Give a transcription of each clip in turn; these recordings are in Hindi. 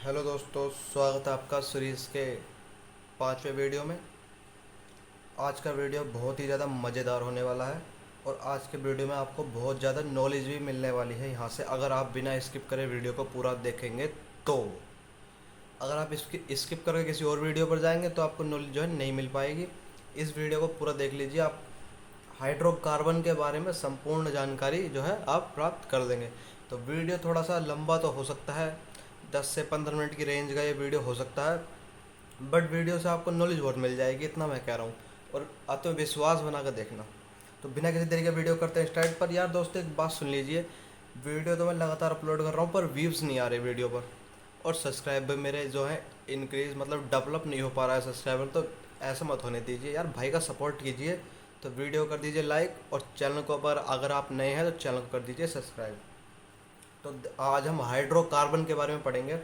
हेलो दोस्तों, स्वागत है आपका सीरीज़ के 5वें वीडियो में। आज का वीडियो बहुत ही ज़्यादा मज़ेदार होने वाला है और आज के वीडियो में आपको बहुत ज़्यादा नॉलेज भी मिलने वाली है यहाँ से, अगर आप बिना स्किप करे वीडियो को पूरा देखेंगे तो। अगर आप इसकी स्किप करके किसी और वीडियो पर जाएंगे तो आपको नॉलेज जो है नहीं मिल पाएगी। इस वीडियो को पूरा देख लीजिए, आप हाइड्रोकार्बन के बारे में संपूर्ण जानकारी जो है आप प्राप्त कर देंगे। तो वीडियो थोड़ा सा लंबा तो हो सकता है, 10 से 15 मिनट की रेंज का ये वीडियो हो सकता है, बट वीडियो से आपको नॉलेज बहुत मिल जाएगी, इतना मैं कह रहा हूँ। और आत्मविश्वास बना कर देखना। तो बिना किसी तरीके वीडियो करते हैं स्टार्ट। पर यार दोस्तों, एक बात सुन लीजिए, वीडियो तो मैं लगातार अपलोड कर रहा हूँ पर व्यूज़ नहीं आ रहे वीडियो पर, और सब्सक्राइबर मेरे जो है इंक्रीज मतलब डेवलप नहीं हो पा रहा है सब्सक्राइबर। तो ऐसा मत होने दीजिए यार, भाई का सपोर्ट कीजिए। तो वीडियो कर दीजिए लाइक, और चैनल को पर अगर आप नए हैं तो चैनल को कर दीजिए सब्सक्राइब। तो आज हम हाइड्रोकार्बन के बारे में पढ़ेंगे।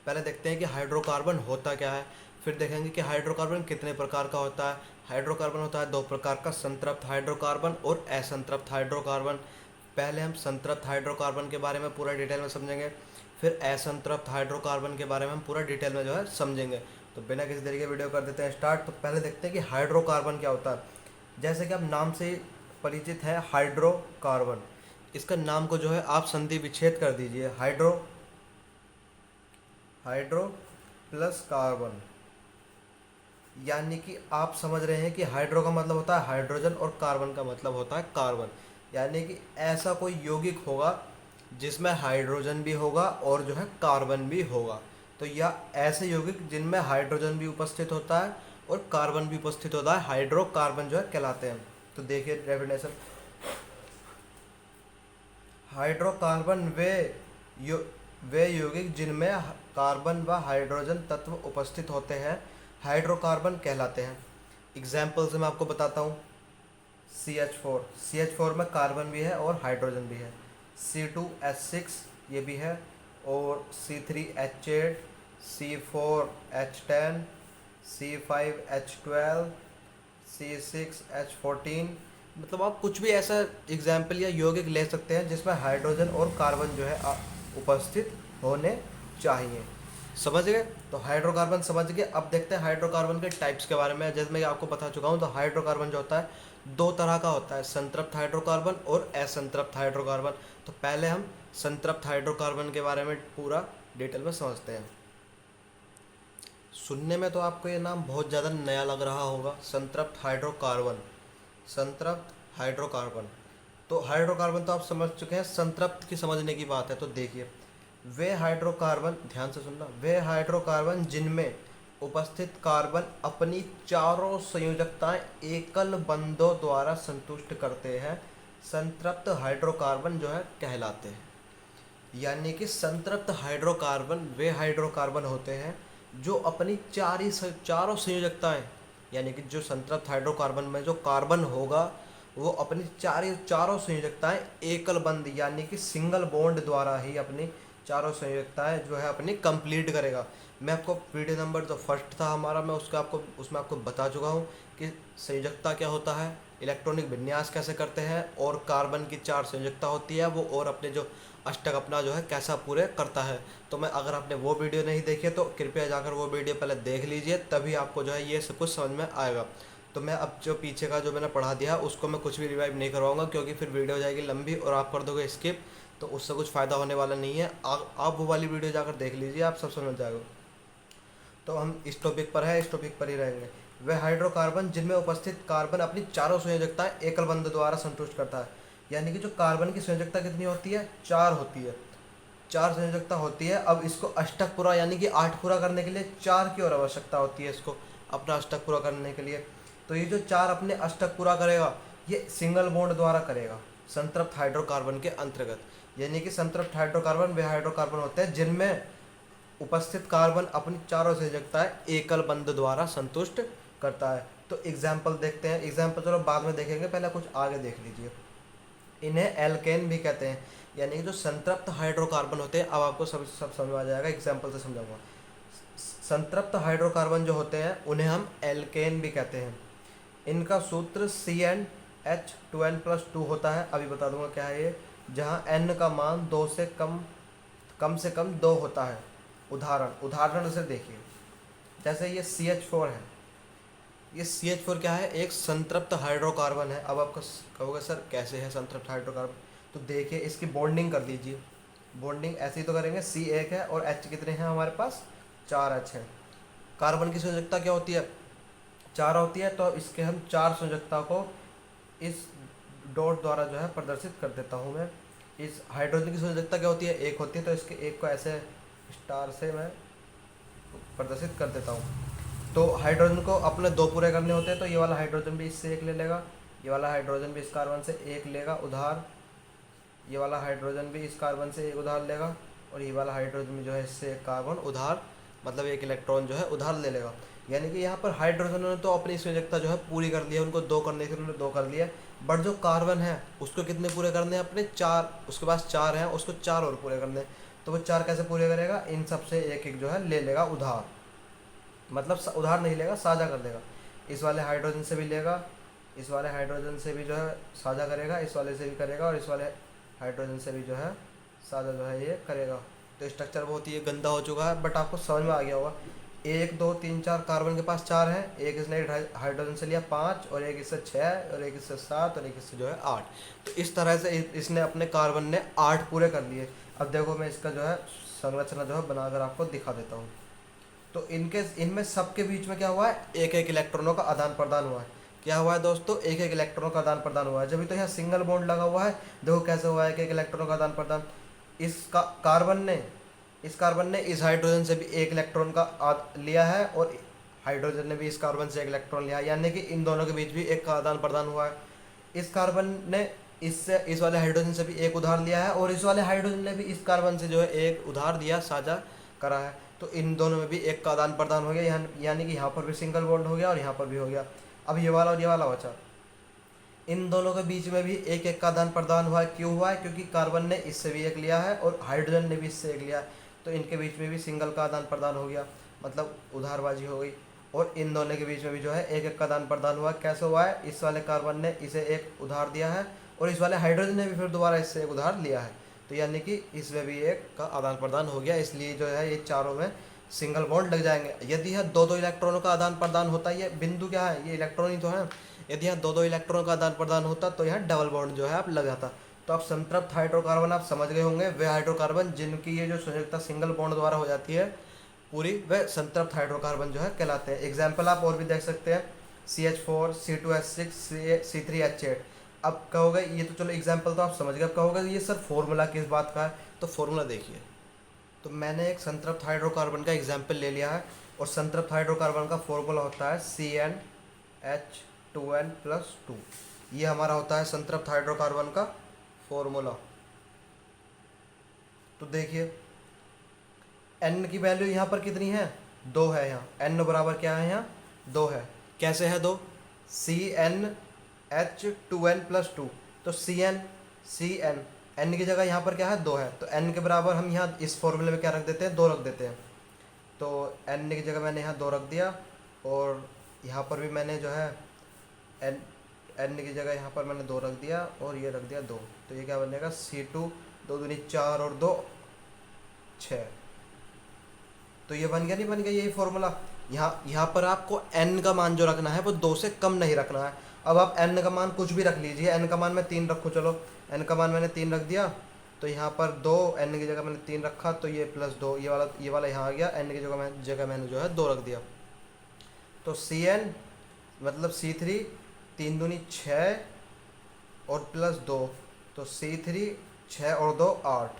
पहले देखते हैं कि हाइड्रोकार्बन होता क्या है, फिर देखेंगे कि हाइड्रोकार्बन कितने प्रकार का होता है। हाइड्रोकार्बन होता है दो प्रकार का, संतृप्त हाइड्रोकार्बन और असंतृप्त हाइड्रोकार्बन। पहले हम संतृप्त हाइड्रोकार्बन के बारे में पूरा डिटेल में समझेंगे, फिर असंतृप्त हाइड्रोकार्बन के बारे में हम पूरा डिटेल में जो है समझेंगे। तो बिना किसी तरीके वीडियो कर देते हैं स्टार्ट। तो पहले देखते हैं कि हाइड्रोकार्बन क्या होता है। जैसे कि आप नाम से परिचित है हाइड्रोकार्बन, इसका नाम को जो है आप संधि विच्छेद कर दीजिए, हाइड्रो हाइड्रो प्लस कार्बन। यानी कि आप समझ रहे हैं कि हाइड्रो का मतलब होता है हाइड्रोजन और कार्बन का मतलब होता है कार्बन। यानी कि ऐसा कोई यौगिक होगा जिसमें हाइड्रोजन भी होगा और जो है कार्बन भी होगा। तो या ऐसे यौगिक जिनमें हाइड्रोजन भी उपस्थित होता है और कार्बन भी उपस्थित होता है, हाइड्रोकार्बन जो है कहलाते हैं। तो देखिए डेफिनेशन, हाइड्रोकार्बन वे यौगिक जिनमें कार्बन व हाइड्रोजन तत्व उपस्थित होते हैं, हाइड्रोकार्बन कहलाते हैं। एग्जाम्पल से मैं आपको बताता हूँ। CH4 में कार्बन भी है और हाइड्रोजन भी है। C2H6 ये भी है, और C3H8, C4H10, C5H12, C6H14। मतलब आप कुछ भी ऐसा एग्जाम्पल या यौगिक ले सकते हैं जिसमें हाइड्रोजन और कार्बन जो है उपस्थित होने चाहिए। समझ गए? तो हाइड्रोकार्बन समझ गए। अब देखते हैं हाइड्रोकार्बन के टाइप्स के बारे में। जैसे मैं आपको बता चुका हूँ, तो हाइड्रोकार्बन जो होता है दो तरह का होता है, संतृप्त हाइड्रोकार्बन और असंतृप्त हाइड्रोकार्बन। तो पहले हम संतृप्त हाइड्रोकार्बन के बारे में पूरा डिटेल में समझते हैं। सुनने में तो आपको ये नाम बहुत ज़्यादा नया लग रहा होगा, संतृप्त हाइड्रोकार्बन। संतृप्त हाइड्रोकार्बन, तो हाइड्रोकार्बन तो आप समझ चुके हैं, संतृप्त की समझने की बात है। तो देखिए, वे हाइड्रोकार्बन, ध्यान से सुनना, वे हाइड्रोकार्बन जिनमें उपस्थित कार्बन अपनी चारों संयोजकताएं एकल बंधों द्वारा संतुष्ट करते हैं, संतृप्त हाइड्रोकार्बन जो है कहलाते हैं। यानी कि संतृप्त हाइड्रोकार्बन वे हाइड्रोकार्बन होते हैं जो अपनी चारों संयोजकताएं, यानी कि जो संतृप्त हाइड्रोकार्बन में जो कार्बन होगा वो अपनी चारों संयोजकताएं एकल बंध यानी कि सिंगल बॉन्ड द्वारा ही अपनी चारों संयोजकताएं जो है अपनी कंप्लीट करेगा। मैं आपको वीडियो नंबर जो फर्स्ट था हमारा, मैं उसमें आपको बता चुका हूँ कि संयोजकता क्या होता है, इलेक्ट्रॉनिक विन्यास कैसे करते हैं, और कार्बन की 4 संयोजकता होती है वो, और अपने जो अष्टक अपना जो है कैसा पूरे करता है। तो मैं, अगर आपने वो वीडियो नहीं देखी है तो कृपया जाकर वो वीडियो पहले देख लीजिए, तभी आपको जो है ये सब कुछ समझ में आएगा। तो मैं अब जो पीछे का जो मैंने पढ़ा दिया उसको मैं कुछ भी रिवाइव नहीं करवाऊंगा, क्योंकि फिर वीडियो हो जाएगी लंबी और आप कर दोगे स्किप, तो उससे कुछ फ़ायदा होने वाला नहीं है। आप वो वाली वीडियो जाकर देख लीजिए, आप सब समझ जाएगा। तो हम इस टॉपिक पर है, इस टॉपिक पर ही रहेंगे। वे हाइड्रोकार्बन जिनमें उपस्थित कार्बन अपनी चारों संयोजकताएं एकल बंध द्वारा संतुष्ट करता है। यानी कि जो कार्बन की संयोजकता कितनी होती है, 4 होती है, 4 संयोजकता होती है। अब इसको अष्टक पूरा यानी कि 8 पूरा करने के लिए 4 की और आवश्यकता होती है इसको अपना अष्टक पूरा करने के लिए। तो ये जो 4 अपने अष्टक पूरा करेगा ये सिंगल बॉन्ड द्वारा करेगा संतृप्त हाइड्रोकार्बन के अंतर्गत। यानी कि संतृप्त हाइड्रोकार्बन वे हाइड्रोकार्बन होते हैं जिनमें उपस्थित कार्बन अपनी चारों संयोजकताएं एकल बंध द्वारा संतुष्ट करता है। तो एग्जाम्पल देखते हैं, एग्जाम्पल चलो बाद में देखेंगे, पहले कुछ आगे देख लीजिए। इन्हें एल्केन भी कहते हैं, यानी कि जो संतृप्त हाइड्रोकार्बन होते हैं। अब आपको सब समझ आ जाएगा, एग्जाम्पल से समझाऊंगा। संतृप्त हाइड्रोकार्बन जो होते हैं उन्हें हम एल्केन भी कहते हैं। इनका सूत्र CnH2n+2 होता है, अभी बता दूंगा क्या है ये। जहाँ n का मान 2 से कम से कम 2 होता है उदाहरण से देखिए, जैसे ये CH4 है, ये CH4 क्या है, एक संतृप्त हाइड्रोकार्बन है। अब आप कहोगे सर कैसे है संतृप्त हाइड्रोकार्बन, तो देखिए इसकी बॉन्डिंग कर लीजिए। बॉन्डिंग ऐसे ही तो करेंगे, C एक है और H कितने हैं हमारे पास, 4 H हैं। कार्बन की संयोजकता क्या होती है, 4 होती है, तो इसके हम 4 संयोजकता को इस डॉट द्वारा जो है प्रदर्शित कर देता हूँ मैं। इस हाइड्रोजन की संयोजकता क्या होती है, 1 होती है, तो इसके 1 को ऐसे स्टार से मैं प्रदर्शित कर देता हूँ। तो हाइड्रोजन को अपने 2 पूरे करने होते हैं, तो ये वाला हाइड्रोजन भी इससे 1 ले लेगा, ये वाला हाइड्रोजन भी इस कार्बन से 1 लेगा उधार, ये वाला हाइड्रोजन भी इस कार्बन से 1 उधार लेगा, और ये वाला हाइड्रोजन भी जो है इससे 1 कार्बन उधार, मतलब 1 इलेक्ट्रॉन जो है उधार ले लेगा। यानी कि यहाँ पर हाइड्रोजन ने तो अपनी संयोजकता जो है पूरी कर ली है, उनको 2 करने से उन्होंने 2 कर लिया, बट जो कार्बन है उसको कितने पूरे करने हैं अपने, 4, उसके पास 4 हैं, उसको 4 और पूरे करने हैं। तो वो 4 कैसे पूरे करेगा, इन सब से 1 जो है ले लेगा उधार, मतलब उधार नहीं लेगा, साझा कर लेगा। इस वाले हाइड्रोजन से भी लेगा, इस वाले हाइड्रोजन से भी जो है साझा करेगा, इस वाले से भी करेगा, और इस वाले हाइड्रोजन से भी जो है साझा जो है ये करेगा। तो स्ट्रक्चर बहुत ही गंदा हो चुका है, बट आपको समझ में आ गया होगा। 1 2 3 4 कार्बन के पास 4 है, एक इसने हाइड्रोजन से लिया 5, और एक इससे 6, और एक इससे 7, और एक इससे जो है 8। तो इस तरह से इसने अपने कार्बन ने 8 पूरे कर लिए। अब देखो मैं इसका जो है संरचना जो है बनाकर आपको दिखा देता हूँ। तो इनमें सबके बीच में क्या हुआ है, 1 इलेक्ट्रॉनों का आदान प्रदान हुआ है। क्या हुआ है दोस्तों, 1 इलेक्ट्रॉनों का आदान प्रदान हुआ है। जब तो यहाँ सिंगल बॉन्ड लगा हुआ है, देखो कैसे हुआ है, 1 इलेक्ट्रॉनों का आदान प्रदान। इसका इस कार्बन ने इस हाइड्रोजन से भी 1 इलेक्ट्रॉन का लिया है, और हाइड्रोजन ने भी इस कार्बन से 1 इलेक्ट्रॉन लिया है, यानी कि इन दोनों के बीच भी 1 का आदान प्रदान हुआ है। इस कार्बन ने इस वाले हाइड्रोजन से भी 1 उधार लिया है, और इस वाले हाइड्रोजन ने भी इस कार्बन से जो है 1 उधार दिया, साझा करा है। तो इन दोनों में भी 1 का आदान प्रदान हो गया, यानी कि यहाँ पर भी सिंगल बॉन्ड हो गया और यहाँ पर भी हो गया। अब ये वाला और ये वाला बचा, इन दोनों के बीच में भी 1 का आदान प्रदान हुआ है। क्यों हुआ है, क्योंकि कार्बन ने इससे भी 1 लिया है और हाइड्रोजन ने भी इससे 1 लिया है, तो इनके बीच में भी सिंगल का आदान प्रदान हो गया, मतलब उधारबाजी हो गई। और इन दोनों के बीच में भी जो है 1 का आदान प्रदान हुआ। कैसे हुआ है, इस वाले कार्बन ने इसे 1 उधार दिया है, और इस वाले हाइड्रोजन ने भी फिर दोबारा इससे 1 उधार लिया है, तो यानी कि इसमें भी 1 का आदान प्रदान हो गया। इसलिए जो है ये चारों में सिंगल बॉन्ड लग जाएंगे। यदि यहाँ 2 इलेक्ट्रॉनों का आदान प्रदान होता है, ये बिंदु क्या है, ये इलेक्ट्रॉन ही तो है, यदि यहाँ 2 इलेक्ट्रॉनों का आदान प्रदान होता तो यहाँ डबल बॉन्ड जो है आप लग जाता। तो आप संतृप्त हाइड्रोकार्बन आप समझ गए होंगे, वे हाइड्रोकार्बन जिनकी ये जो संयोजकता सिंगल बॉन्ड द्वारा हो जाती है पूरी, वे संतृप्त हाइड्रोकार्बन जो है कहलाते हैं। एग्जाम्पल आप और भी देख सकते हैं, CH4 C2H6 C3H8। अब कहोगे ये तो चलो एग्जाम्पल तो आप समझ गए, अब कहोगे ये सर फॉर्मूला किस बात का है, तो फॉर्मूला देखिए। तो मैंने एक संतृप्त हाइड्रोकार्बन का एग्जाम्पल ले लिया है, और संतृप्त हाइड्रोकार्बन का फॉर्मूला होता है CnH2n+2। ये हमारा होता है संतृप्त हाइड्रोकार्बन का फॉर्मूला। तो देखिए n की वैल्यू यहाँ पर कितनी है, 2 है। यहाँ n बराबर क्या है, यहाँ 2 है। कैसे है 2, CnH2n+2, तो Cn n की जगह यहाँ पर क्या है, 2 है, तो n के बराबर हम यहाँ इस फॉर्मूले में क्या रख देते हैं, 2 रख देते हैं। तो n की जगह मैंने यहाँ 2 रख दिया, और यहाँ पर भी मैंने जो है n की जगह यहाँ पर मैंने 2 रख दिया, और ये रख दिया 2। तो ये क्या बनेगा, C2 2 दूनी 4 और 2 6। तो ये बन गया, नहीं बन गया यही फॉर्मूला। यहाँ पर आपको n का मान जो रखना है वो 2 से कम नहीं रखना है। अब आप n का मान कुछ भी रख लीजिए, n का मान मैं 3 रखूँ, चलो n का मान मैंने 3 रख दिया, तो यहाँ पर 2, n की जगह मैंने 3 रखा, तो ये +2, ये वाला यहाँ आ गया, n की जगह मैंने जो है 2 रख दिया। तो Cn मतलब C3 3 दूनी 6 और +2, तो C3 6 और 2 8।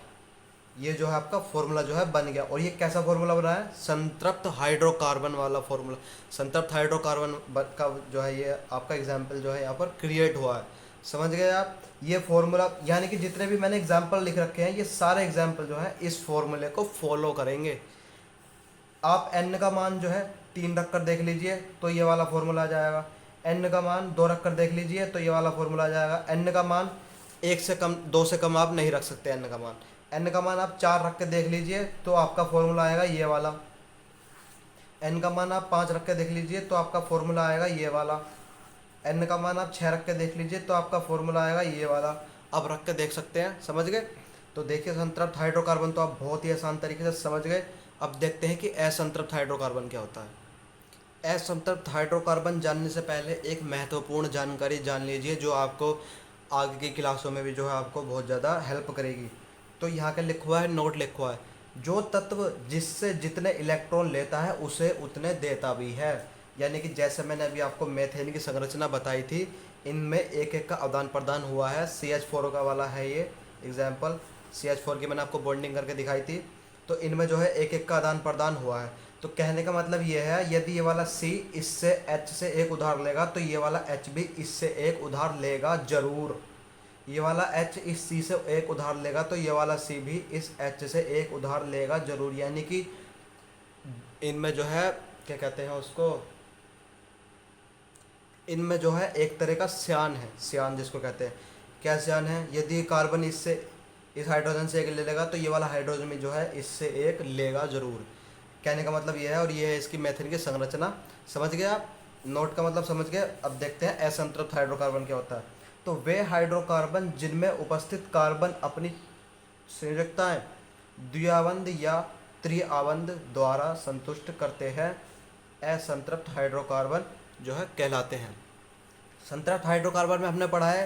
ये जो है आपका फॉर्मूला जो है बन गया। और ये कैसा फॉर्मूला बना है, संतृप्त हाइड्रोकार्बन वाला फॉर्मूला। संतृप्त हाइड्रोकार्बन का जो है ये आपका एग्जाम्पल जो है यहाँ पर क्रिएट हुआ है, समझ गए आप। ये फॉर्मूला यानी कि जितने भी मैंने एग्जाम्पल लिख रखे हैं, ये सारे एग्जाम्पल जो है इस फॉर्मूले को फॉलो करेंगे। आप n का मान जो है 3 रख कर देख लीजिए, तो ये वाला फॉर्मूला आ जाएगा। n का मान 2 रख कर देख लीजिए, तो ये वाला फॉर्मूला आ जाएगा। n का मान 1 से कम 2 से कम आप नहीं रख सकते। n का मान आप 4 रख के देख लीजिए, तो आपका फॉर्मूला आएगा ये वाला। n का मान आप 5 रख के देख लीजिए, तो आपका फॉर्मूला आएगा ये वाला। n का मान आप 6 रख के देख लीजिए, तो आपका फॉर्मूला आएगा ये वाला। अब रख के देख सकते हैं, समझ गए। तो देखिए संतृप्त हाइड्रोकार्बन तो आप बहुत ही आसान तरीके से समझ गए। अब देखते हैं कि असंतृप्त हाइड्रोकार्बन क्या होता है। असंतृप्त हाइड्रोकार्बन जानने से पहले एक महत्वपूर्ण जानकारी जान लीजिए जो आपको आगे की क्लासों में भी जो है आपको बहुत ज़्यादा हेल्प करेगी। तो यहाँ का लिखा हुआ है, नोट लिखा हुआ है, जो तत्व जिससे जितने इलेक्ट्रॉन लेता है उसे उतने देता भी है। यानी कि जैसे मैंने अभी आपको मेथेन की संरचना बताई थी, इनमें एक एक का आदान प्रदान हुआ है। CH4 का वाला है ये एग्जाम्पल, CH4 की मैंने आपको बॉन्डिंग करके दिखाई थी। तो इनमें जो है एक एक का आदान प्रदान हुआ है। तो कहने का मतलब ये है, यदि ये वाला C इससे H से एक उधार लेगा तो ये वाला H भी इससे एक उधार लेगा जरूर। ये वाला H इस C से एक उधार लेगा तो ये वाला C भी इस H से एक उधार लेगा जरूर। यानी कि इनमें जो है क्या कहते हैं उसको, इनमें जो है एक तरह का श्यान है, श्यान जिसको कहते हैं। क्या श्यान है? यदि कार्बन इससे इस हाइड्रोजन से एक ले लेगा तो ये वाला हाइड्रोजन भी जो है इससे एक लेगा जरूर। कहने का मतलब ये है, और ये है इसकी मेथेन की संरचना। समझ गए आप? नोट का मतलब समझ गए। अब देखते हैं असंतृप्त हाइड्रोकार्बन क्या होता है। तो वे हाइड्रोकार्बन जिनमें उपस्थित कार्बन अपनी संयोजकताएं द्विआबंध या त्रिआबंध द्वारा संतुष्ट करते हैं, असंतृप्त हाइड्रोकार्बन जो है कहलाते हैं। संतृप्त हाइड्रोकार्बन में हमने पढ़ा है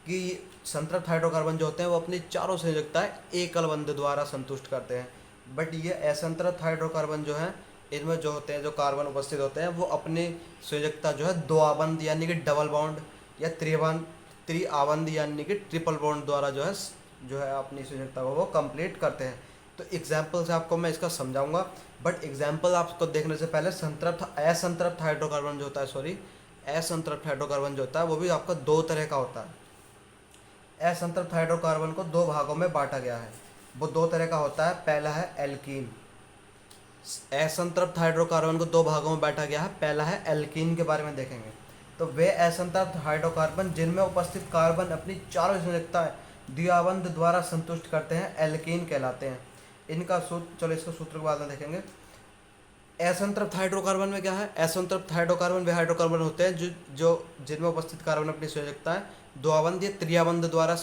कि संतृप्त हाइड्रोकार्बन जो होते हैं वो अपनी चारों संयोजकताएं एकल बंध द्वारा संतुष्ट करते हैं। बट ये असंतृप्त हाइड्रोकार्बन जो है, इनमें जो होते हैं, जो कार्बन उपस्थित होते हैं, वो अपनी संयोजकता जो है द्विआबंध यानी कि डबल बॉन्ड या त्रिआबंध यानी कि ट्रिपल बॉन्ड द्वारा जो है अपनी संयोजकता को वो कंप्लीट करते हैं। तो एग्जाम्पल से आपको मैं इसका समझाऊंगा, बट एग्जाम्पल आपको देखने से पहले असंतृप्त हाइड्रोकार्बन जो होता है, सॉरी, असंतृप्त हाइड्रोकार्बन जो होता है वो भी आपका दो तरह का होता है। असंतृप्त हाइड्रोकार्बन को दो भागों में बांटा गया है। वो दो तरह का होता है। पहला है एल्कीन। असंतृप्त हाइड्रोकार्बन को दो भागों में बांटा गया है। पहला है एल्कीन, के बारे में देखेंगे। तो वे असंतृप्त हाइड्रोकार्बन जिनमें उपस्थित कार्बन अपनी चारों संयोजकताएं द्विआबंध द्वारा संतुष्ट करते हैं, एल्कीन कहलाते हैं। इनका सूत्र, चलो इसका सूत्र के बाद में देखेंगे। असंतृप्त हाइड्रोकार्बन में क्या है? असंतृप्त हाइड्रोकार्बन वे हाइड्रोकार्बन होते हैं जो जिनमें उपस्थित कार्बन अपनी संयोजकताएं द्विआबंध या त्रिआबंध द्वारा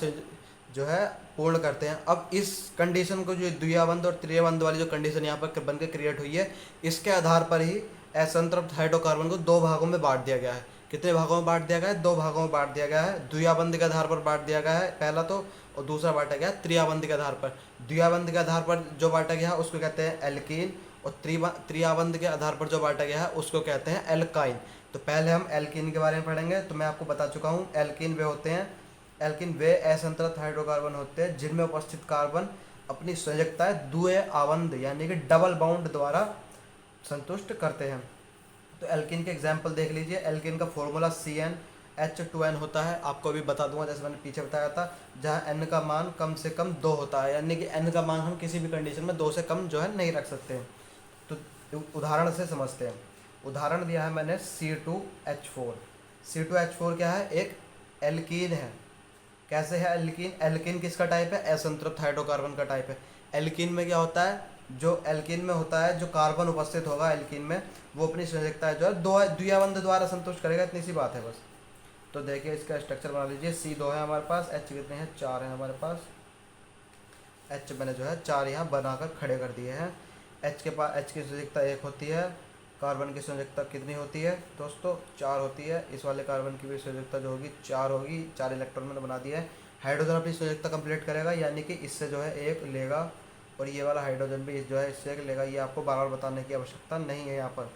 जो है पूर्ण करते हैं। अब इस कंडीशन को, जो द्विआबंध और त्रिआबंध वाली जो कंडीशन यहाँ पर बनकर क्रिएट हुई है, इसके आधार पर ही असंतृप्त हाइड्रोकार्बन को दो भागों में बांट दिया गया है। कितने भागों में बांट दिया गया है? दो भागों में बांट दिया गया है। द्विआबंध के आधार पर बांट दिया गया है पहला तो, और दूसरा बांटा गया त्रिआबंध के आधार पर। द्विआबंध के आधार पर जो बांटा गया है उसको कहते हैं एल्कीन, और त्रिआबंध के आधार पर जो बांटा गया है उसको कहते हैं एल्काइन। तो पहले हम एल्कीन के बारे में पढ़ेंगे। तो मैं आपको बता चुका हूँ, एल्कीन वे होते हैं, एल्कीन वे असंतृप्त हाइड्रोकार्बन होते हैं जिनमें उपस्थित कार्बन अपनी संयोजकताएं द्विआबंध यानी कि डबल बॉन्ड द्वारा संतुष्ट करते हैं। तो एल्कीन के एग्जाम्पल देख लीजिए। एल्कीन का फॉर्मूला CnH2n होता है। आपको भी बता दूंगा जैसे मैंने पीछे बताया था, जहाँ n का मान कम से कम 2 होता है, यानी कि n का मान हम किसी भी कंडीशन में 2 से कम जो है नहीं रख सकते हैं। तो उदाहरण से समझते हैं। उदाहरण दिया है मैंने C2H4। C2H4 क्या है? एक एल्कीन है। कैसे है एल्कीन? एल्कीन किसका टाइप है? असंतृप्त हाइड्रोकार्बन का टाइप है। एल्कीन में क्या होता है? जो एल्कीन में होता है, जो कार्बन उपस्थित होगा एल्कीन में, वो अपनी संयोजकता जो है द्विआबंध द्वारा संतुष्ट करेगा। इतनी सी बात है बस। तो देखिए इसका स्ट्रक्चर बना लीजिए। C2 है हमारे पास, H कितने हैं? 4 है हमारे पास। H मैंने जो है 4 यहाँ बनाकर खड़े कर दिए हैं। H के पास, H की संयोजकता 1 होती है। कार्बन की संयोजकता कितनी होती है दोस्तों? 4 होती है। इस वाले कार्बन की भी संयोजकता जो होगी 4 होगी। 4 इलेक्ट्रॉन मैंने बना दिया है। हाइड्रोजन अपनी संयोजकता कंप्लीट करेगा, यानी कि इससे जो है एक लेगा, और ये वाला हाइड्रोजन भी जो है इससे एक लेगा। ये आपको बार बार बताने की आवश्यकता नहीं है यहाँ पर।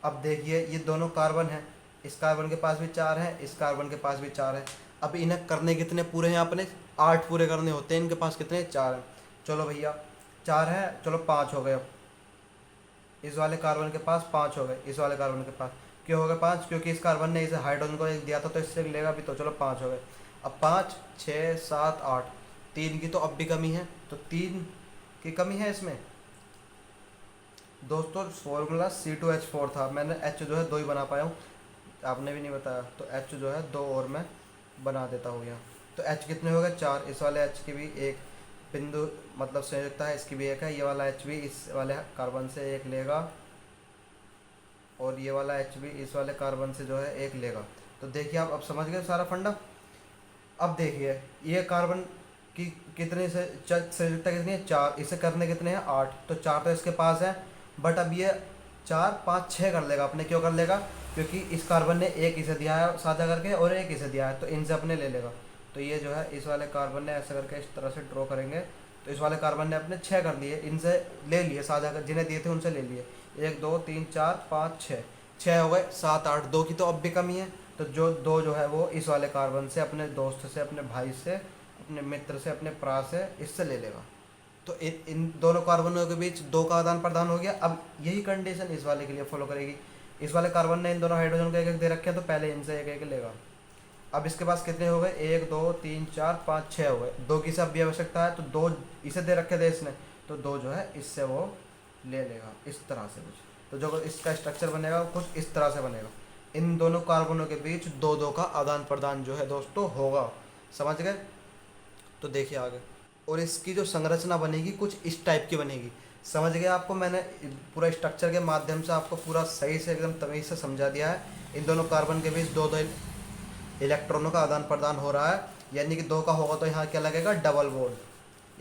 अब देखिए ये दोनों कार्बन हैं, इस कार्बन के पास भी 4 है, इस कार्बन के पास भी 4 है। अब इन्हें करने कितने पूरे हैं? आपने 8 पूरे करने होते हैं। इनके पास कितने? 4 हैं। चलो भैया 4 है, चलो 5 हो गए। अब इस वाले कार्बन के पास 5 हो गए, इस वाले कार्बन के पास क्यों हो गए 5? क्योंकि इस कार्बन ने इसे हाइड्रोजन को एक दिया था तो इससे लेगा भी, तो चलो 5 हो गए। अब 5, 6, 7, 8, 3 की तो अब भी कमी है, तो 3 की कमी है इसमें दोस्तों। फॉर्मूला C2H4 था, मैंने H जो है 2 ही बना पाया हूँ, आपने भी नहीं बताया, तो H जो है 2 और मैं बना देता हूँ यहाँ। तो H कितने हो गए? 4। इस वाले H की भी एक बिंदु मतलब संयोजकता है, इसकी भी एक है। ये वाला H भी इस वाले कार्बन से एक लेगा, और ये वाला H भी इस वाले कार्बन से जो है एक लेगा। तो देखिए आप अब समझ गए सारा फंडा। अब देखिए ये कार्बन कि कितने से संयुक्ता कितनी है, 4, इसे करने कितने हैं, 8, तो 4 तो इसके पास है। बट अब ये 4 5 6 कर लेगा अपने, क्यों कर लेगा, क्योंकि इस कार्बन ने एक इसे दिया है साझा करके और एक इसे दिया है, तो इनसे अपने ले लेगा। तो ये जो है इस वाले कार्बन ने ऐसा करके इस तरह से ड्रॉ करेंगे, तो इस वाले कार्बन ने अपने 6 कर लिए, इनसे ले लिए साझा कर, जिन्हें दिए थे उनसे ले लिए। 1 2 3 4 5 6, 6 हो गए, 7 8, 2 की तो अब भी कमी है, तो जो 2 जो है वो इस वाले कार्बन से, अपने दोस्त से, अपने भाई से, अपने मित्र से, अपने प्रा से, इससे ले लेगा। तो इन दोनों कार्बनों के बीच 2 का आदान प्रदान हो गया। अब यही कंडीशन इस वाले के लिए फॉलो करेगी। इस वाले कार्बन ने इन दोनों हाइड्रोजन को एक एक दे रखे हैं, तो पहले इनसे एक एक लेगा। अब इसके पास कितने हो गए, 1 2 3 4 5 6 हो गए। 2 की सब भी आवश्यकता है, तो 2 इसे दे रखे थे इसने, तो 2 जो है इससे वो ले लेगा इस तरह से कुछ। तो जो इसका स्ट्रक्चर बनेगा वो कुछ इस तरह से बनेगा। इन दोनों कार्बनों के बीच 2 का आदान प्रदान जो है दोस्तों होगा। समझ गए। तो देखिए आगे, और इसकी जो संरचना बनेगी कुछ इस टाइप की बनेगी। समझ गए आपको, मैंने पूरा स्ट्रक्चर के माध्यम से आपको पूरा सही से एकदम तमीज़ से समझा दिया है। इन दोनों कार्बन के बीच 2 इलेक्ट्रॉनों का आदान प्रदान हो रहा है, यानी कि 2 का होगा तो यहाँ क्या लगेगा, डबल बॉन्ड।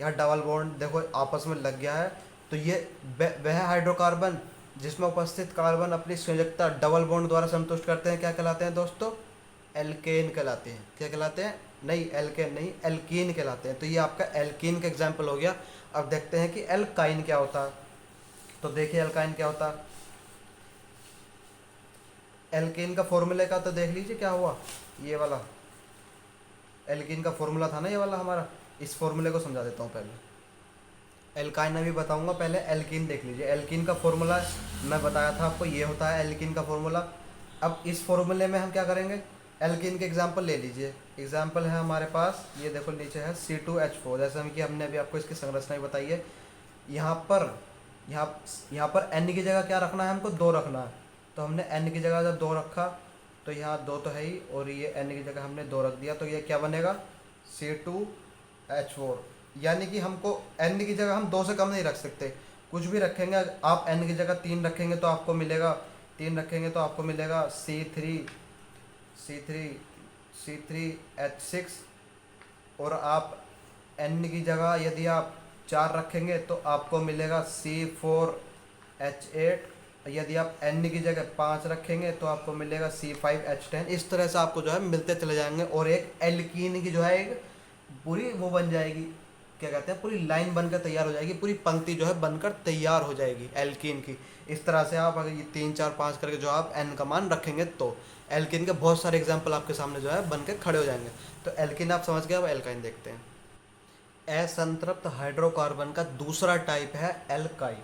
यहाँ डबल बॉन्ड देखो आपस में लग गया है। तो ये वह हाइड्रोकार्बन जिसमें उपस्थित कार्बन अपनी संयोजकता डबल बॉन्ड द्वारा संतुष्ट करते हैं, क्या कहलाते हैं दोस्तों, एल्केन कहलाते हैं। क्या कहलाते हैं, नहीं एल्केन नहीं, एल्कीन कहलाते हैं। तो ये आपका एल्कीन का एग्जाम्पल हो गया। अब देखते हैं कि एल्काइन क्या होता है। तो देखिए एल्काइन क्या होता है। एल्कीन का फॉर्मूले का तो देख लीजिए क्या हुआ, ये वाला एल्कीन का फॉर्मूला था ना ये वाला हमारा। इस फॉर्मूले को समझा देता हूँ पहले, एल्काइन अभी बताऊंगा, पहले एल्कीन देख लीजिए। एल्कीन का फॉर्मूला मैं बताया था आपको, ये होता है एल्कीन का फॉर्मूला। अब इस फॉर्मूले में हम क्या करेंगे, एल्कीन के एग्जाम्पल ले लीजिए। एग्जाम्पल है हमारे पास, ये देखो नीचे है C2H4, जैसे हम कि हमने अभी आपको इसकी संरचना ही बताई है। यहाँ पर यहाँ पर N की जगह क्या रखना है, हमको 2 रखना है। तो हमने N की जगह जब 2 रखा, तो यहाँ 2 तो है ही, और ये N की जगह हमने 2 रख दिया, तो ये क्या बनेगा, C2H4। यानी कि हमको N की जगह हम 2 से कम नहीं रख सकते, कुछ भी रखेंगे। आप N की जगह 3 रखेंगे तो आपको मिलेगा, 3 रखेंगे तो आपको मिलेगा C3H6। और आप N की जगह यदि आप 4 रखेंगे तो आपको मिलेगा C4H8। यदि आप N की जगह 5 रखेंगे तो आपको मिलेगा C5H10। इस तरह से आपको जो है मिलते चले जाएंगे, और एक एल्कीन की जो है एक पूरी वो बन जाएगी, क्या कहते हैं, पूरी लाइन बनकर तैयार हो जाएगी, पूरी पंक्ति जो है बनकर तैयार हो जाएगी एल्कीन की। इस तरह से आप अगर ये 3 4 5 करके जो आप N का मान रखेंगे तो एल्कीन के बहुत सारे एग्जाम्पल आपके सामने जो है बन के खड़े हो जाएंगे। तो एल्कीन आप समझ गए, अब एल्काइन देखते हैं। असंतृप्त हाइड्रोकार्बन का दूसरा टाइप है एल्काइन।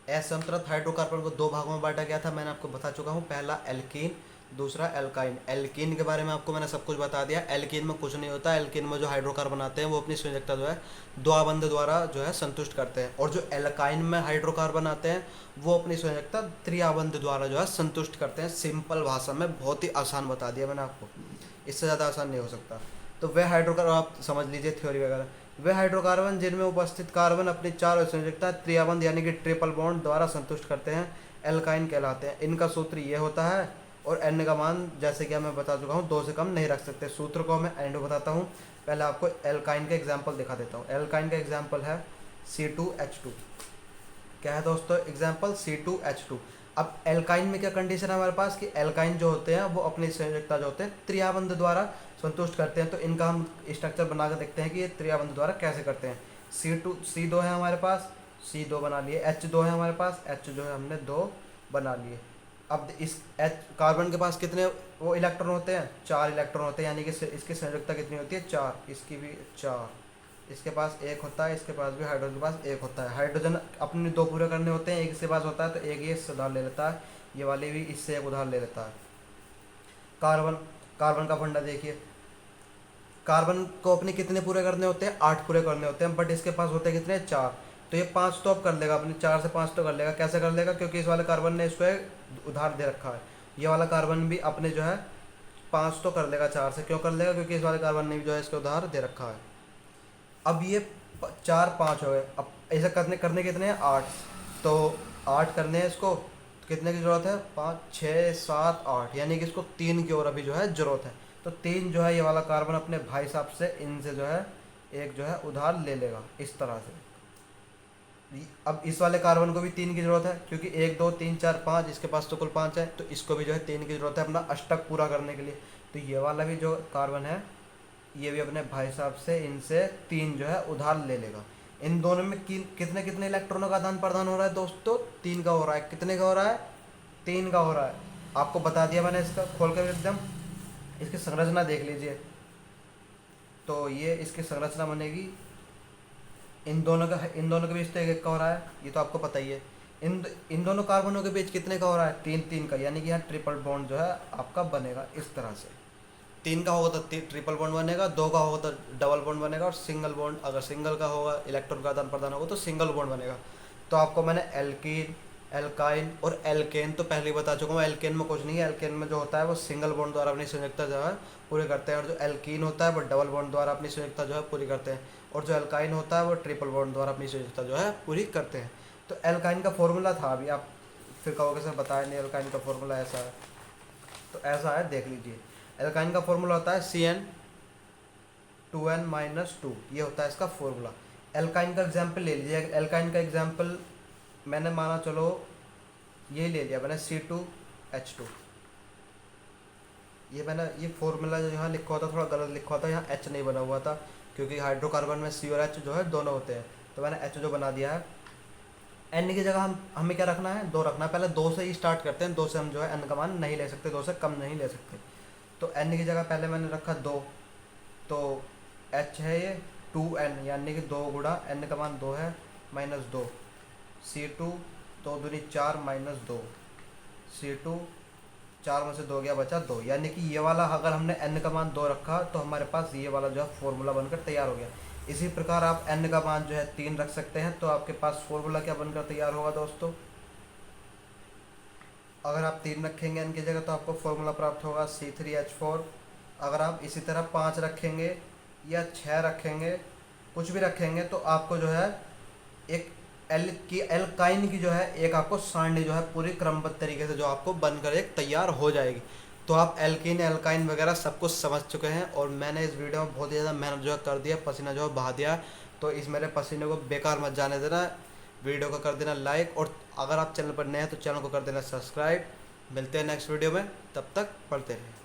असंतृप्त हाइड्रोकार्बन को 2 भागों में बांटा गया था, मैंने आपको बता चुका हूँ। पहला एल्कीन, दूसरा एल्काइन। एल्कीन के बारे में आपको मैंने सब कुछ बता दिया। एल्कीन में कुछ नहीं होता, एल्कीन में जो हाइड्रोकार्बन आते हैं वो अपनी संयोजकता जो है द्विबंध द्वारा जो है संतुष्ट करते हैं, और जो एल्काइन में हाइड्रोकार्बन आते हैं वो अपनी संयोजकता त्रिबंध द्वारा जो है संतुष्ट करते हैं। सिंपल भाषा में बहुत ही आसान बता दिया मैंने आपको, इससे ज़्यादा आसान नहीं हो सकता। तो वह हाइड्रोकार्बन आप समझ लीजिए थ्योरी वगैरह, वे हाइड्रोकार्बन जिनमें उपस्थित कार्बन अपनी 4 संयोजकता त्रिबंध यानी कि ट्रिपल बॉन्ड द्वारा संतुष्ट करते हैं, एल्काइन कहलाते हैं। इनका सूत्र ये होता है, और N का मान जैसे कि मैं बता चुका हूँ 2 से कम नहीं रख सकते। सूत्र को मैं एंड में बताता हूँ, पहले आपको एल्काइन का एग्जाम्पल दिखा देता हूँ। एल्काइन का एग्जाम्पल है C2H2। क्या है दोस्तों एग्जाम्पल, C2H2। अब एल्काइन में क्या कंडीशन है हमारे पास कि एल्काइन जो होते हैं वो अपनी संयोजकता जो होते हैं त्रिबंध द्वारा संतुष्ट करते हैं। तो इनका हम स्ट्रक्चर बना कर देखते हैं कि ये त्रिबंध द्वारा कैसे करते हैं। C2 है हमारे पास, C2 बना लिए। H2 है हमारे पास, H जो है हमने 2 बना लिए। अब इस H कार्बन के पास कितने वो इलेक्ट्रॉन होते हैं, 4 इलेक्ट्रॉन होते हैं, यानी कि इसकी संयोजकता कितनी होती है, 4। इसकी भी 4, इसके पास 1 होता है, इसके पास भी हाइड्रोजन के पास 1 होता है। हाइड्रोजन अपने 2 पूरे करने होते हैं, एक इसके पास होता है तो एक ये इससे उधार ले लेता है, ये वाले भी इससे एक उधार ले लेता है। कार्बन का फंडा देखिए, कार्बन को अपने कितने पूरे करने होते हैं, 8 पूरे करने होते हैं, बट इसके पास होते हैं कितने, 4। तो ये 5 तो अब कर लेगा, अपने 4 से 5 तो कर लेगा। कैसे कर लेगा, क्योंकि इस वाले कार्बन ने इसको उधार दे रखा है। ये वाला कार्बन भी अपने जो है 5 तो कर लेगा 4 से। क्यों कर लेगा, क्योंकि इस वाले कार्बन ने भी जो है इसको उधार दे रखा है। अब ये 4 5 हो गए। अब ऐसा करने कितने हैं, 8। तो 8 करने हैं इसको, कितने की ज़रूरत है, 5 6 7 8, यानी कि इसको 3 की ओर अभी जो है ज़रूरत है। तो 3 जो है ये वाला कार्बन अपने भाई साहब से इनसे जो है एक जो है उधार ले लेगा, इस तरह से। अब इस वाले कार्बन को भी 3 की ज़रूरत है, क्योंकि 1 2 3 4 5, इसके पास तो कुल 5 है, तो इसको भी जो है 3 की ज़रूरत है अपना अष्टक पूरा करने के लिए। तो ये वाला भी जो कार्बन है, ये भी अपने भाई साहब से इनसे 3 जो है उधार ले लेगा। इन दोनों में कितने कितने इलेक्ट्रॉनों का आदान प्रदान हो रहा है दोस्तों? 3 का हो रहा है। कितने का हो रहा है? 3 का हो रहा है। आपको बता दिया मैंने, इसका खोल कर एकदम इसकी संरचना देख लीजिए। तो ये इसकी संरचना बनेगी, इन दोनों के बीच तो 1 1 का हो रहा है, ये तो आपको पता ही है। इन दोनों कार्बनों के बीच कितने का हो रहा है? 3 3 का, यानी कि यहाँ ट्रिपल बॉन्ड जो है आपका बनेगा इस तरह से। 3 का होगा तो ट्रिपल बॉन्ड बनेगा, 2 का होगा तो डबल बॉन्ड बनेगा, और सिंगल बॉन्ड अगर सिंगल का होगा, इलेक्ट्रॉन का आदान प्रदान होगा तो सिंगल बॉन्ड बनेगा। तो आपको मैंने एल्कीन, एल्काइन और एल्केन तो पहले ही बता चुका हूँ। एल्केन में कुछ नहीं है, एल्केन में जो होता है वो सिंगल बॉन्ड द्वारा अपनी संयोजकता जो है पूरी करते हैं, और जो एल्कीन होता है वो डबल बॉन्ड द्वारा अपनी संयोजकता जो है पूरी करते हैं, और जो एल्काइन होता है वो ट्रिपल बॉन्ड द्वारा अपनी संयोजकता जो है पूरी करते हैं। तो एल्काइन का फॉर्मूला था, अभी आप फिर कहोगे सर बताया नहीं, एल्काइन का फॉर्मूला ऐसा है। तो ऐसा है, देख लीजिए। एल्काइन का फॉर्मूला होता है CN2N-2, ये होता है इसका फॉर्मूला। एल्काइन का एग्जाम्पल ले लीजिए। एल्काइन का एग्जाम्पल मैंने माना, चलो ये ले लिया मैंने, C2H2। ये मैंने ये फॉर्मूला जो यहाँ लिखा हुआ था थोड़ा गलत लिखा हुआ था, यहाँ H नहीं बना हुआ था, क्योंकि हाइड्रोकार्बन में C और H जो है दोनों होते हैं, तो मैंने H जो बना दिया है। N की जगह हमें क्या रखना है? 2 रखना है। पहले 2 से ही स्टार्ट करते हैं, 2 से हम जो है N का मान नहीं ले सकते, 2 से कम नहीं ले सकते। तो N की जगह पहले मैंने रखा 2, तो H है ये 2N, यानी कि 2 गुणा N का मान 2 है, -2 C2, 2 दूनी 4 -2 C2, 4 में से 2 गया, बचा 2, यानी कि ये वाला अगर हमने N का मान 2 रखा तो हमारे पास ये वाला जो है फॉर्मूला बनकर तैयार हो गया। इसी प्रकार आप N का मान जो है 3 रख सकते हैं, तो आपके पास फॉर्मूला क्या बनकर तैयार होगा दोस्तों? अगर आप 3 रखेंगे N की जगह तो आपको फॉर्मूला प्राप्त होगा C3H4। अगर आप इसी तरह 5 रखेंगे या 6 रखेंगे, कुछ भी रखेंगे, तो आपको जो है एक एल्काइन की जो है एक आपको सारणी जो है पूरी क्रमबद्ध तरीके से जो आपको बनकर एक तैयार हो जाएगी। तो आप एल्कीन, एल्काइन वगैरह सब कुछ समझ चुके हैं, और मैंने इस वीडियो में बहुत ही ज़्यादा मेहनत जो है कर दिया, पसीना जो है बहा दिया। तो इस मेरे पसीने को बेकार मत जाने देना। वीडियो को कर देना लाइक, और अगर आप चैनल पर नए हैं तो चैनल को कर देना सब्सक्राइब। मिलते हैं नेक्स्ट वीडियो में, तब तक पढ़ते रहें।